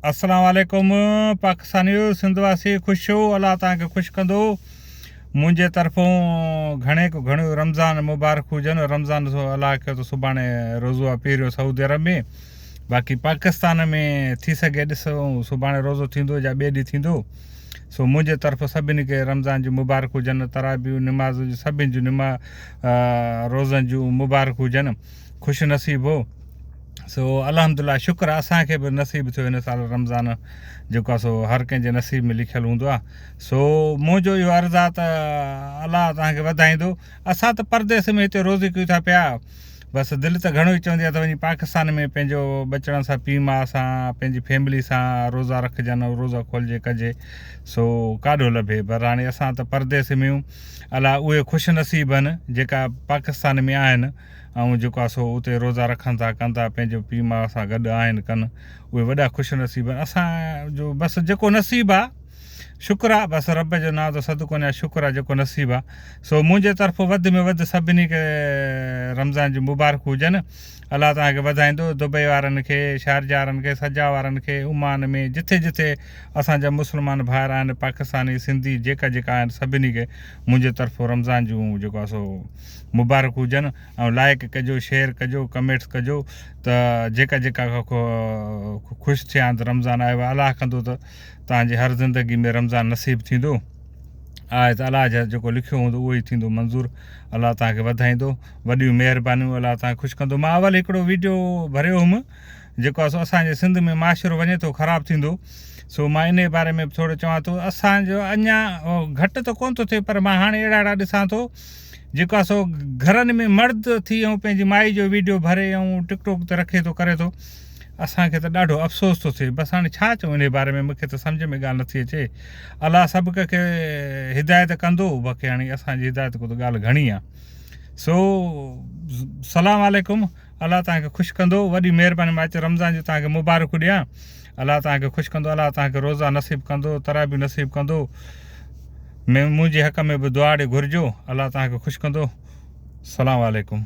अस्सलाम वालेकुम पाकिस्तानियो सिंधवासी ख़ुशि हो अल्लाह तव्हांखे ख़ुशि कंदो। मुंहिंजे तरफ़ों घणे को घणियूं रमज़ान मुबारक हुजनि। रमज़ान अलाह कयो त सुभाणे रोज़ो आहे पहिरियों सऊदी अरब में। बाक़ी पाकिस्तान में थी सघे ॾिसूं सुभाणे रोज़ो थींदो या ॿिए ॾींहुं थींदो। सो मुंहिंजे तरफ़ सभिनी खे रमज़ान जूं मुबारक हुजनि। तराबियूं निमाज़ जूं सभिनी जूं रोज़नि जूं मुबारक हुजनि। ख़ुशि नसीब हो। सो अल्हम्दुलिल्लाह शुक्र आहे असांखे बि नसीबु थियो हिन साल रमज़ान जेको आहे सो हर कंहिंजे नसीब में लिखियलु हूंदो आहे। सो मुंहिंजो इहो अर्ज़ु आहे त अलाह तव्हांखे वधाईंदो। असां त परदेस में हिते रोज़ी कयूं था पिया। बसि दिलि त घणो ई चवंदी आहे त वञी पाकिस्तान में पंहिंजो बचड़नि सां पीउ माउ सां पंहिंजी फैमिली सां रोज़ा रखजनि रोज़ा खोलिजे कजे। सो काॾो लभे पर हाणे असां त परदेस में आहियूं। अलाह उहे ख़ुशि नसीब आहिनि जेका पाकिस्तान में आहिनि ऐं जेको आहे सो उते रोज़ा रखनि था कनि था पंहिंजो पीउ माउ सां गॾु आहिनि कनि। उहे वॾा ख़ुशि नसीब आहिनि। असांजो बसि जेको नसीबु आहे शुक्र आहे। बसि रब जो नालो त सदको आहे शुक्र आहे जेको नसीबु आहे। सो मुंहिंजे तरफ़ो वधि में वधि सभिनी खे रमज़ान जी मुबारक हुजनि। अलाह तव्हांखे वधाईंदो। दुबई वारनि खे शारजा वारनि खे सजा वारनि खे ओमान में जिथे जिथे असांजा मुस्लमान भाइर आहिनि पाकिस्तानी सिंधी जेका जेका आहिनि सभिनी खे मुंहिंजे तरफ़ो रमज़ान जूं जेको आहे सो मुबारक हुजनि। ऐं लाइक कजो शेयर कजो कमेंट्स कजो त जेका जेका ख़ुशि थिया आहिनि त रमज़ान आयो आहे। अलाह कंदो त तव्हांजे हर ज़िंदगी में रमज़ान नसीबु थींदो आहे त अलाह जा जेको लिखियो हूंदो उहो ई थींदो मंज़ूरु। अलाह तव्हांखे वधाईंदो। वॾियूं महिरबानियूं अलाह तव्हांखे ख़ुशि कंदो। मां अवल हिकिड़ो वीडियो भरियो हुउमि जेको आहे सो असांजे सिंध में माशरो वञे थो ख़राबु थींदो। सो मां इन बारे में थोरो चवां थो। असांजो अञा घटि त कोन थो थिए पर मां हाणे अहिड़ा अहिड़ा ॾिसां थो जेको आहे सो घरनि में मर्द थी ऐं पंहिंजी माई जो वीडियो भरे ऐं टिकटॉक ते रखे थो करे थो। असांखे त ॾाढो अफ़सोस थो थिए। बसि हाणे छा चऊं इन बारे में मूंखे त सम्झ में ॻाल्हि नथी अचे। अलाह सभु कंहिंखे हिदायत कंदो। बाक़ी हाणे असांजी हिदायत को त ॻाल्हि घणी आहे। सो सलाम वालेकुम। अलाह तव्हांखे ख़ुशि कंदो। वॾी महिरबानी मां अचे रमज़ान जी तव्हांखे मुबारक ॾियां। अलाह तव्हांखे ख़ुशि कंदो। अलाह तव्हांखे रोज़ा नसीबु कंदो तराबियूं नसीबु कंदो। मुंहिंजे हक़ में बि दुआ ॾे घुरिजो। अलाह तव्हांखे ख़ुशि कंदो। सलाम वालेकुम।